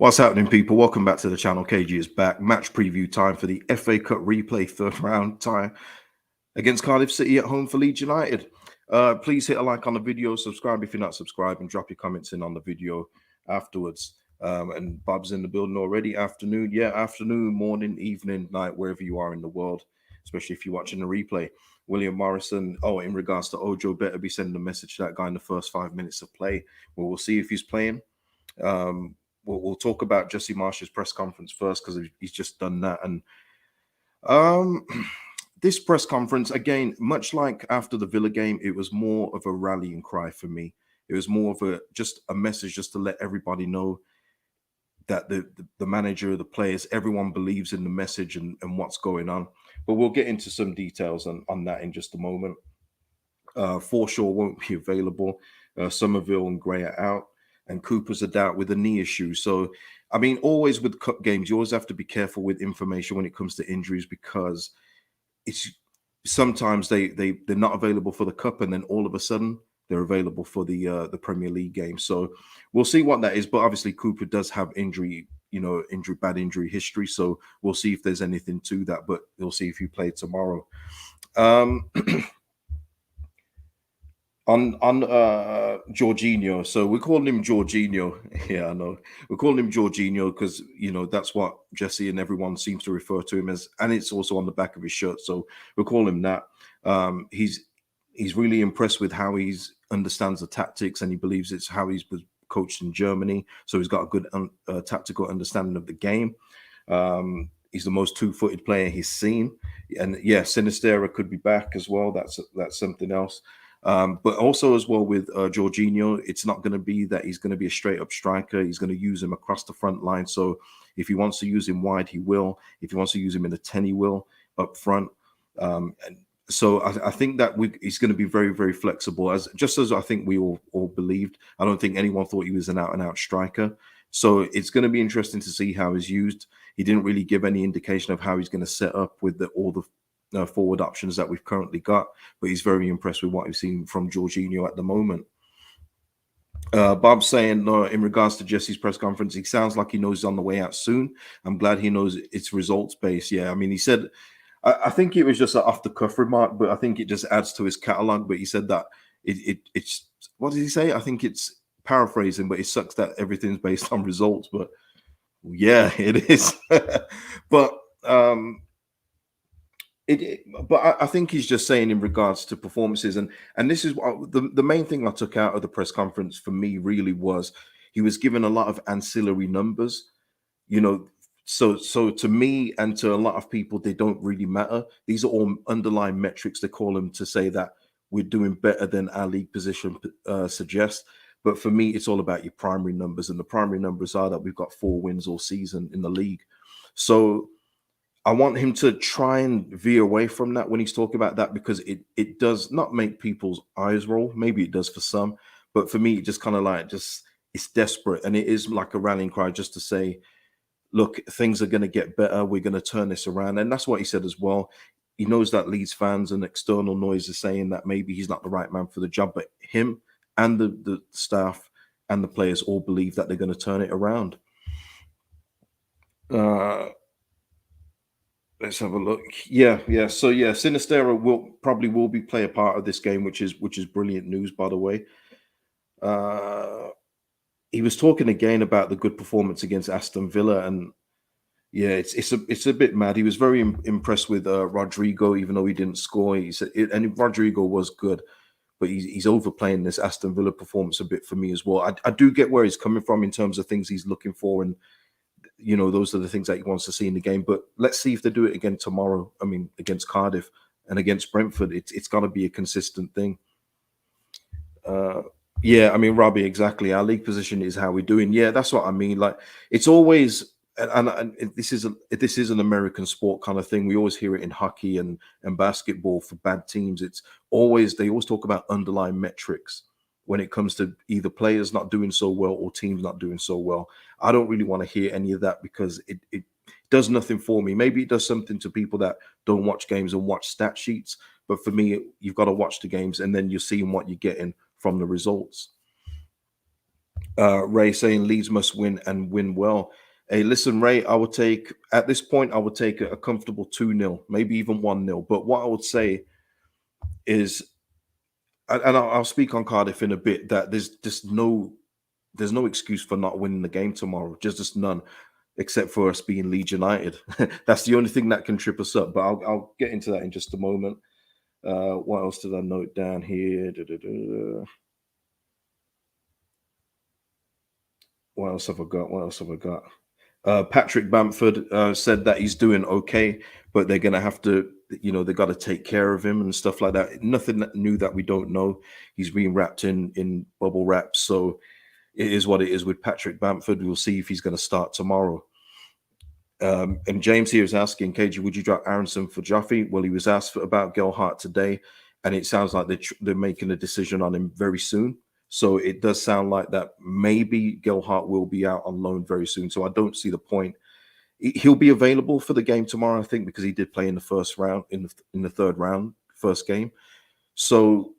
What's happening, people? Welcome back to the channel. KG is back. Match preview time for the FA Cup replay third round tie against Cardiff City at home for Leeds United. Please hit a like on the video, subscribe if you're not subscribed, and drop your comments in on the video afterwards. And Bob's in the building already. Afternoon, afternoon, morning, evening, night, wherever you are in the world, especially if you're watching the replay. William Morrison, in regards to OJO, better be sending a message to that guy in the first 5 minutes of play. We'll see if he's playing. We'll talk about Jesse Marsh's press conference first because he's just done that. And this press conference, again, much like after the Villa game, it was more of a rallying cry for me. It was more of just a message just to let everybody know that the manager, the players, everyone believes in the message and what's going on. But we'll get into some details on that in just a moment. Forshaw won't be available. Somerville and Gray are out. And Cooper's a doubt with a knee issue. So, I mean, always with cup games, you always have to be careful with information when it comes to injuries because it's sometimes they're not available for the cup, and then all of a sudden they're available for the Premier League game. So we'll see what that is. But obviously, Cooper does have bad injury history. So we'll see if there's anything to that. But we'll see if he played tomorrow. On Jorginho, so we're calling him Jorginho. Yeah, I know. We're calling him Jorginho because, that's what Jesse and everyone seems to refer to him as. And it's also on the back of his shirt. So we'll call him that. He's really impressed with how he understands the tactics, and he believes it's how he's coached in Germany. So he's got a good tactical understanding of the game. He's the most two-footed player he's seen. And yeah, Sinistera could be back as well. That's something else. But also as well with Jorginho, it's not going to be that he's going to be a straight up striker. He's going to use him across the front line. So if he wants to use him wide, he will. If he wants to use him in the 10, he will up front. And so I think that he's going to be very, very flexible, just as I think we all believed. I don't think anyone thought he was an out and out striker. So it's going to be interesting to see how he's used. He didn't really give any indication of how he's going to set up with all the forward options that we've currently got, but he's very impressed with what we've seen from Jorginho at the moment. Bob's saying in regards to Jesse's press conference, he sounds like he knows he's on the way out soon. I'm glad he knows it's results based. Yeah, I mean, he said, I think it was just an off the cuff remark, but I think it just adds to his catalog. But he said that it's what did he say? I think it's paraphrasing, but it sucks that everything's based on results. But yeah, it is. But I think he's just saying in regards to performances, and this is what the main thing I took out of the press conference for me really was he was given a lot of ancillary numbers, so to me and to a lot of people, they don't really matter. These are all underlying metrics, they call them, to say that we're doing better than our league position suggests. But for me, it's all about your primary numbers, and the primary numbers are that we've got 4 wins all season in the league. So I want him to try and veer away from that when he's talking about that, because it does not make people's eyes roll. Maybe it does for some, but for me, it just kind of it's desperate. And it is like a rallying cry just to say, look, things are going to get better. We're going to turn this around. And that's what he said as well. He knows that Leeds fans and external noise is saying that maybe he's not the right man for the job, but him and the staff and the players all believe that they're going to turn it around. Let's have a look. Yeah. So yeah, Sinistera will probably play a part of this game, which is brilliant news, by the way. He was talking again about the good performance against Aston Villa, and yeah, it's a bit mad. He was very impressed with Rodrigo, even though he didn't score. He said, and Rodrigo was good, but he's overplaying this Aston Villa performance a bit for me as well. I do get where he's coming from in terms of things he's looking for, and those are the things that he wants to see in the game. But let's see if they do it again tomorrow. I mean, against Cardiff and against Brentford, it's got to be a consistent thing. Yeah, I mean, Robbie, exactly. Our league position is how we're doing. Yeah, that's what I mean. Like, it's always, and this is an American sport kind of thing. We always hear it in hockey and basketball for bad teams. They always talk about underlying metrics when it comes to either players not doing so well or teams not doing so well. I don't really want to hear any of that because it does nothing for me. Maybe it does something to people that don't watch games and watch stat sheets. But for me, you've got to watch the games and then you're seeing what you're getting from the results. Ray saying Leeds must win and win well. Hey, listen, Ray, I would take at this point, I would take a comfortable 2-0, maybe even 1-0. But what I would say is, and I'll speak on Cardiff in a bit, that there's no excuse for not winning the game tomorrow. Just none, except for us being Leeds United. That's the only thing that can trip us up. But I'll get into that in just a moment. What else did I note down here? What else have I got? What else have I got? Patrick Bamford said that he's doing okay, but they're going to have to, they got to take care of him and stuff like that. Nothing new that we don't know. He's being wrapped in bubble wrap. So it is what it is with Patrick Bamford. We'll see if he's going to start tomorrow. And James here is asking, KG, would you drop Aronson for Jaffe? Well, he was asked about Gelhardt today, and it sounds like they're making a decision on him very soon. So it does sound like that maybe Gelhardt will be out on loan very soon. So I don't see the point. He'll be available for the game tomorrow, I think, because he did play in the first round, in the third round, first game. So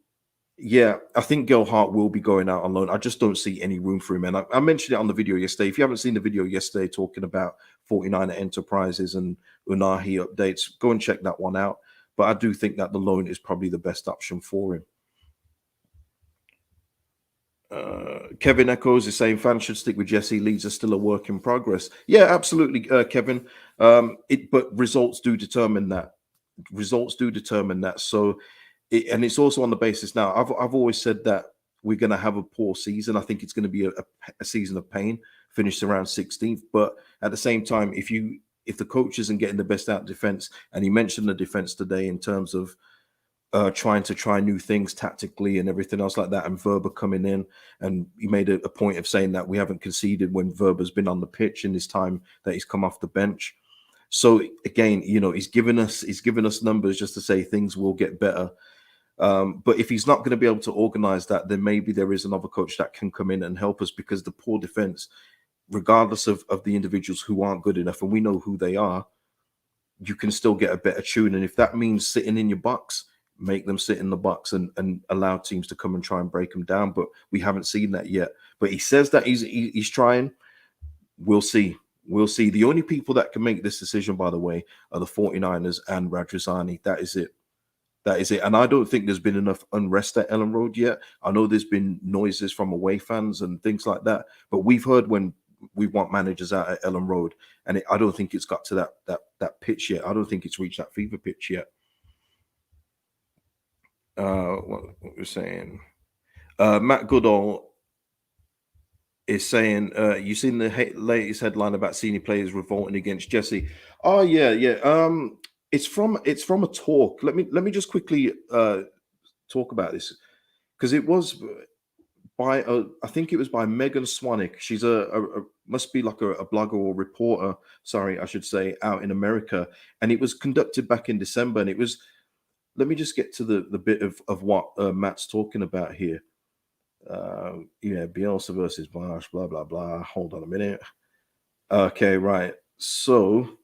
yeah, I think Gelhardt will be going out on loan. I just don't see any room for him. And I mentioned it on the video yesterday. If you haven't seen the video yesterday talking about 49er Enterprises and Unahi updates, go and check that one out. But I do think that the loan is probably the best option for him. Kevin Echoes is saying fans should stick with Jesse. Leeds are still a work in progress. Yeah, absolutely, Kevin. But results do determine that. Results do determine that. So, and it's also on the basis now. I've always said that we're going to have a poor season. I think it's going to be a season of pain. Finished around 16th, but at the same time, if the coach isn't getting the best out of defense, and he mentioned the defense today in terms of trying to try new things tactically and everything else like that, and Verba coming in, and he made a point of saying that we haven't conceded when Verba's been on the pitch in this time that he's come off the bench. So again, he's given us numbers just to say things will get better. But if he's not going to be able to organize that, then maybe there is another coach that can come in and help us, because the poor defense, regardless of the individuals who aren't good enough, and we know who they are, you can still get a better tune. And if that means sitting in your box, make them sit in the box and allow teams to come and try and break them down. But we haven't seen that yet. But he says that he's trying. We'll see. We'll see. The only people that can make this decision, by the way, are the 49ers and Radrizzani. That is it. That is it. And I don't think there's been enough unrest at Elland Road yet. I know there's been noises from away fans and things like that. But we've heard when we want managers out at Elland Road, and I don't think it's got to that pitch yet. I don't think it's reached that fever pitch yet. What we're saying, Matt Goodall is saying, you seen the latest headline about senior players revolting against Jesse? Oh yeah. It's from a talk. Let me just quickly talk about this, because it was by I think it was by Megan Swanick. She's must be like a blogger or reporter, sorry, I should say, out in America, and it was conducted back in December, and it was. Let me just get to the bit of what Matt's talking about here. Yeah, Bielsa versus Marsh, blah, blah, blah. Hold on a minute. Okay, right. So,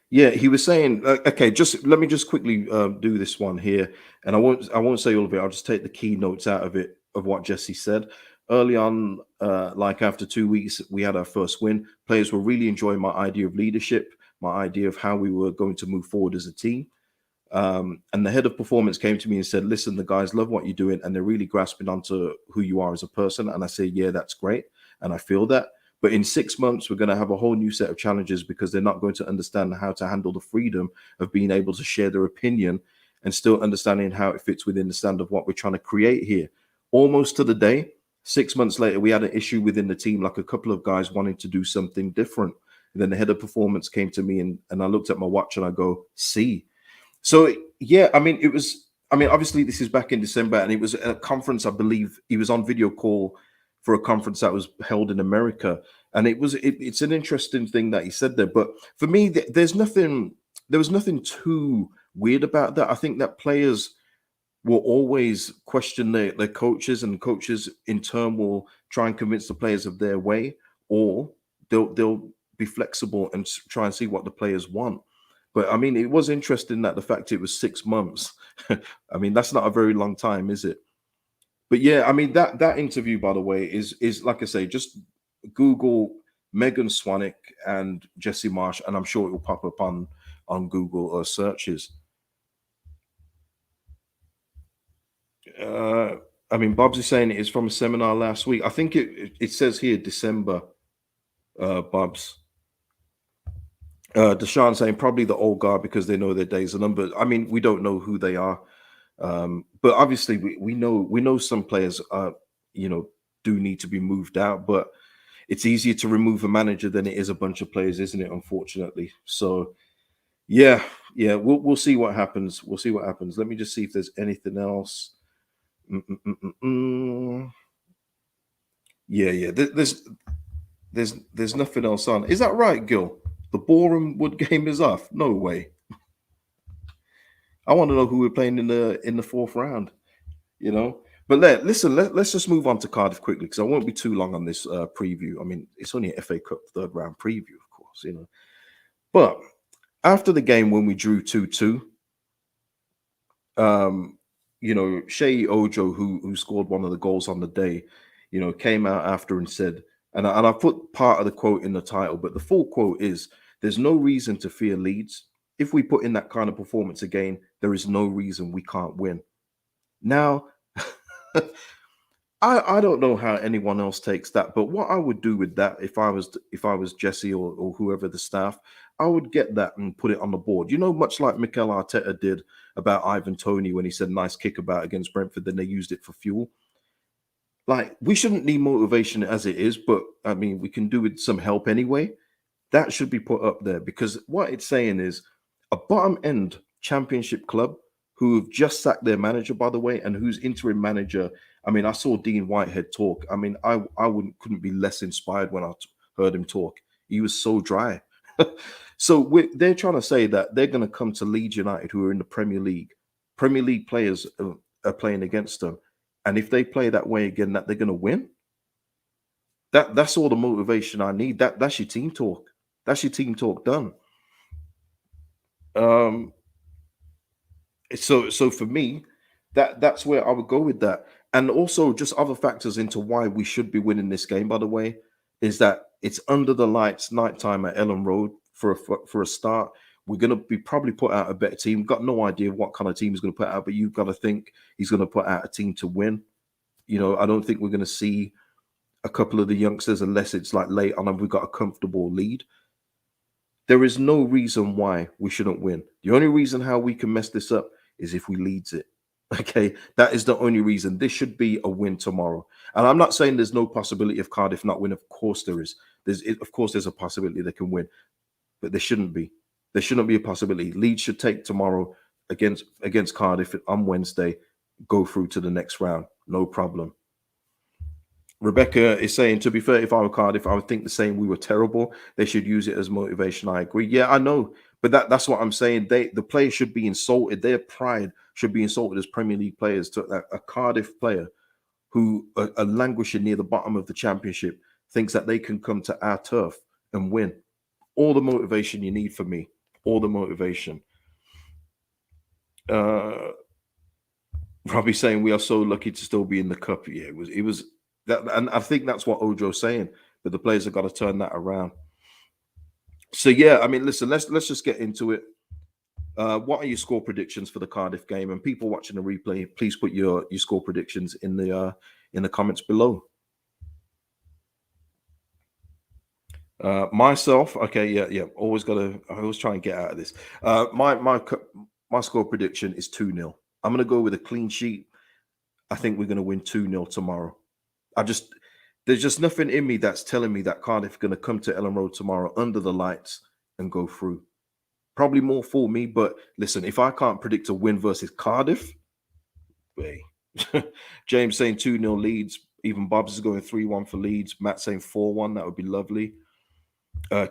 yeah, he was saying, okay, just let me just quickly do this one here. And I won't say all of it. I'll just take the key notes out of it, of what Jesse said. Early on, like after 2 weeks, we had our first win. Players were really enjoying my idea of leadership, my idea of how we were going to move forward as a team. And the head of performance came to me and said, listen, the guys love what you're doing and they're really grasping onto who you are as a person. And I say, yeah, that's great. And I feel that. But in 6 months, we're going to have a whole new set of challenges, because they're not going to understand how to handle the freedom of being able to share their opinion and still understanding how it fits within the stand of what we're trying to create here. Almost to the day, 6 months later, we had an issue within the team, like a couple of guys wanting to do something different. And then the head of performance came to me and I looked at my watch and I go, see. So, yeah, I mean, obviously this is back in December, and it was a conference, I believe he was on video call for a conference that was held in America. And it's an interesting thing that he said there. But for me, there was nothing too weird about that. I think that players will always question their coaches, and coaches in turn will try and convince the players of their way, or they'll be flexible and try and see what the players want. But I mean, it was interesting that the fact it was 6 months. I mean, that's not a very long time, is it? But yeah, I mean that interview, by the way, is like I say, just Google Megan Swanwick and Jesse Marsh, and I'm sure it will pop up on Google searches. Uh, I mean, Bob's is saying it is from a seminar last week. I think it says here December. Bob's. Deshaun saying probably the old guard because they know their days are numbered. I mean, we don't know who they are, but obviously we know some players you know do need to be moved out, but it's easier to remove a manager than it is a bunch of players, isn't it? Unfortunately, so yeah, yeah, we'll see what happens. We'll see what happens. Let me just see if there's anything else. Mm-mm-mm-mm. Yeah, yeah. There's nothing else on. Is that right, Gil? The Boreham Wood game is off. No way. I want to know who we're playing in the fourth round. You know. But listen, let's just move on to Cardiff quickly because I won't be too long on this preview. I mean, it's only an FA Cup third round preview, of course, you know. But after the game when we drew 2-2, um, you know, Shea Ojo, who scored one of the goals on the day, you know, came out after and said, and I put part of the quote in the title, but the full quote is, "There's no reason to fear Leeds. If we put in that kind of performance again, there is no reason we can't win." Now, I don't know how anyone else takes that, but what I would do with that if I was Jesse or whoever the staff, I would get that and put it on the board. You know, much like Mikel Arteta did about Ivan Toney when he said nice kick about against Brentford, then they used it for fuel. Like we shouldn't need motivation as it is, but I mean we can do with some help anyway. That should be put up there because what it's saying is a bottom end championship club who've just sacked their manager, by the way, and whose interim manager. I mean, I saw Dean Whitehead talk. I mean, I wouldn't couldn't be less inspired when heard him talk. He was so dry. So they're trying to say that they're going to come to Leeds United, who are in the Premier League. Premier League players are playing against them, and if they play that way again, that they're going to win. That's all the motivation I need. That's your team talk. That's your team talk done. Um, so for me, that's where I would go with that. And also just other factors into why we should be winning this game, by the way, is that it's under the lights nighttime at Elland Road for a start. We're gonna be probably put out a better team. Got no idea what kind of team he's gonna put out, but you've got to think he's gonna put out a team to win. You know, I don't think we're gonna see a couple of the youngsters unless it's like late on and we've got a comfortable lead. There is no reason why we shouldn't win. The only reason how we can mess this up is if we leads it. Okay, that is the only reason. This should be a win tomorrow. And I'm not saying there's no possibility of Cardiff not win. Of course there is. Of course there's a possibility they can win, but there shouldn't be. There shouldn't be a possibility. Leeds should take tomorrow against Cardiff on Wednesday, go through to the next round. No problem. Rebecca is saying, to be fair, if I were Cardiff, I would think the same. We were terrible. They should use it as motivation. I agree. Yeah, I know. But that's what I'm saying. The players should be insulted. Their pride should be insulted as Premier League players to a Cardiff player who are languishing near the bottom of the championship thinks that they can come to our turf and win. All the motivation you need for me. All the motivation. Uh Robbie saying we are so lucky to still be in the cup. Yeah, it was that, and I think that's what Ojo's saying. That the players have got to turn that around. So yeah, I mean, listen, let's just get into it. What are your score predictions for the Cardiff game? And people watching the replay, please put your score predictions in the comments below. Myself, okay, yeah. I always try and get out of this. My score prediction is 2-0. I'm gonna go with a clean sheet. I think we're gonna win 2-0 tomorrow. There's just nothing in me that's telling me that Cardiff are gonna come to Elland Road tomorrow under the lights and go through. Probably more for me, but listen, if I can't predict a win versus Cardiff, hey. James saying 2-0 Leeds. Even Bob's is going 3-1 for Leeds. Matt saying 4-1. That would be lovely.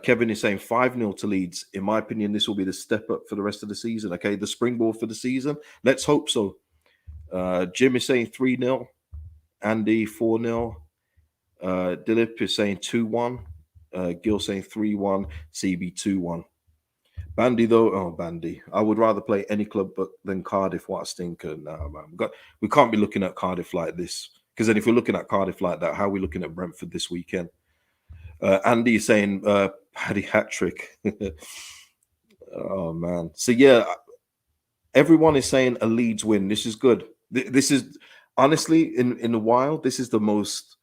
Kevin is saying 5-0 to Leeds. In my opinion, this will be the step up for the rest of the season. Okay, the springboard for the season. Let's hope so. Jim is saying 3-0. Andy 4-0. Dilip is saying 2-1. Gil saying 3-1. CB 2-1. Bandy though, oh Bandy. I would rather play any club but than Cardiff. What a stinker! Nah, man. We can't be looking at Cardiff like this. Because then if we're looking at Cardiff like that, how are we looking at Brentford this weekend? Andy is saying Paddy hat trick. Oh man. So yeah, everyone is saying a Leeds win. This is good. This is honestly in a while. This is the most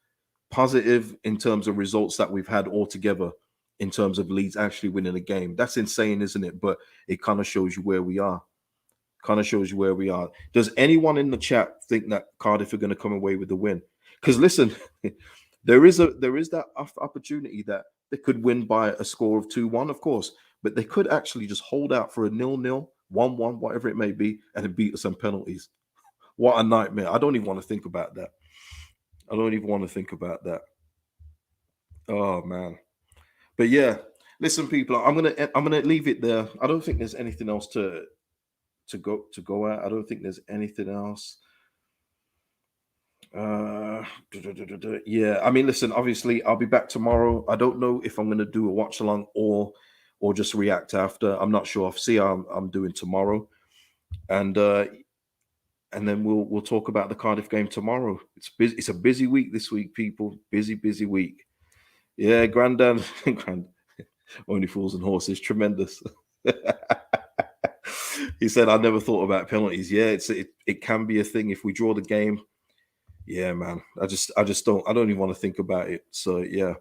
positive in terms of results that we've had altogether. In terms of Leeds actually winning a game, that's insane, isn't it? But it kind of shows you where we are. Kind of shows you where we are. Does anyone in the chat think that Cardiff are going to come away with the win? Because listen, there is that opportunity that they could win by a score of 2-1, of course, but they could actually just hold out for a 0-0, 1-1, whatever it may be, and it beat us on penalties. What a nightmare! I don't even want to think about that. I don't even want to think about that. Oh man. But yeah, listen, people, I'm gonna leave it there. I don't think there's anything else to go at. I don't think there's anything else. Yeah, I mean, listen, obviously I'll be back tomorrow. I don't know if I'm gonna do a watch along or just react after. I'm not sure. I'll see how I'm doing tomorrow. And then we'll talk about the Cardiff game tomorrow. It's a busy week this week, people. Busy week. Yeah, granddad, only fools and horses, tremendous. He said, "I never thought about penalties." Yeah, it can be a thing if we draw the game. Yeah, man. I don't even want to think about it. So yeah.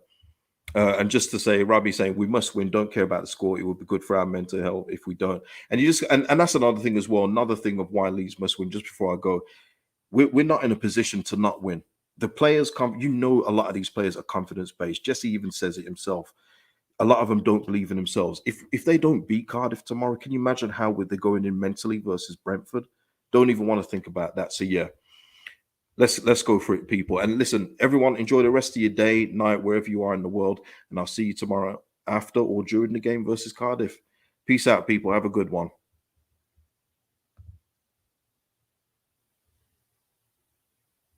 And just to say, Robbie saying we must win, don't care about the score. It would be good for our mental health if we don't. And you just and that's another thing as well. Another thing of why Leeds must win. Just before I go, we're not in a position to not win. The players come, a lot of these players are confidence based. Jesse even says it himself. A lot of them don't believe in themselves. If they don't beat Cardiff tomorrow, can you imagine how would they going in mentally versus Brentford? Don't even want to think about that. So yeah, let's go for it, people. And listen, everyone, enjoy the rest of your day, night, wherever you are in the world. And I'll see you tomorrow after or during the game versus Cardiff. Peace out, people. Have a good one.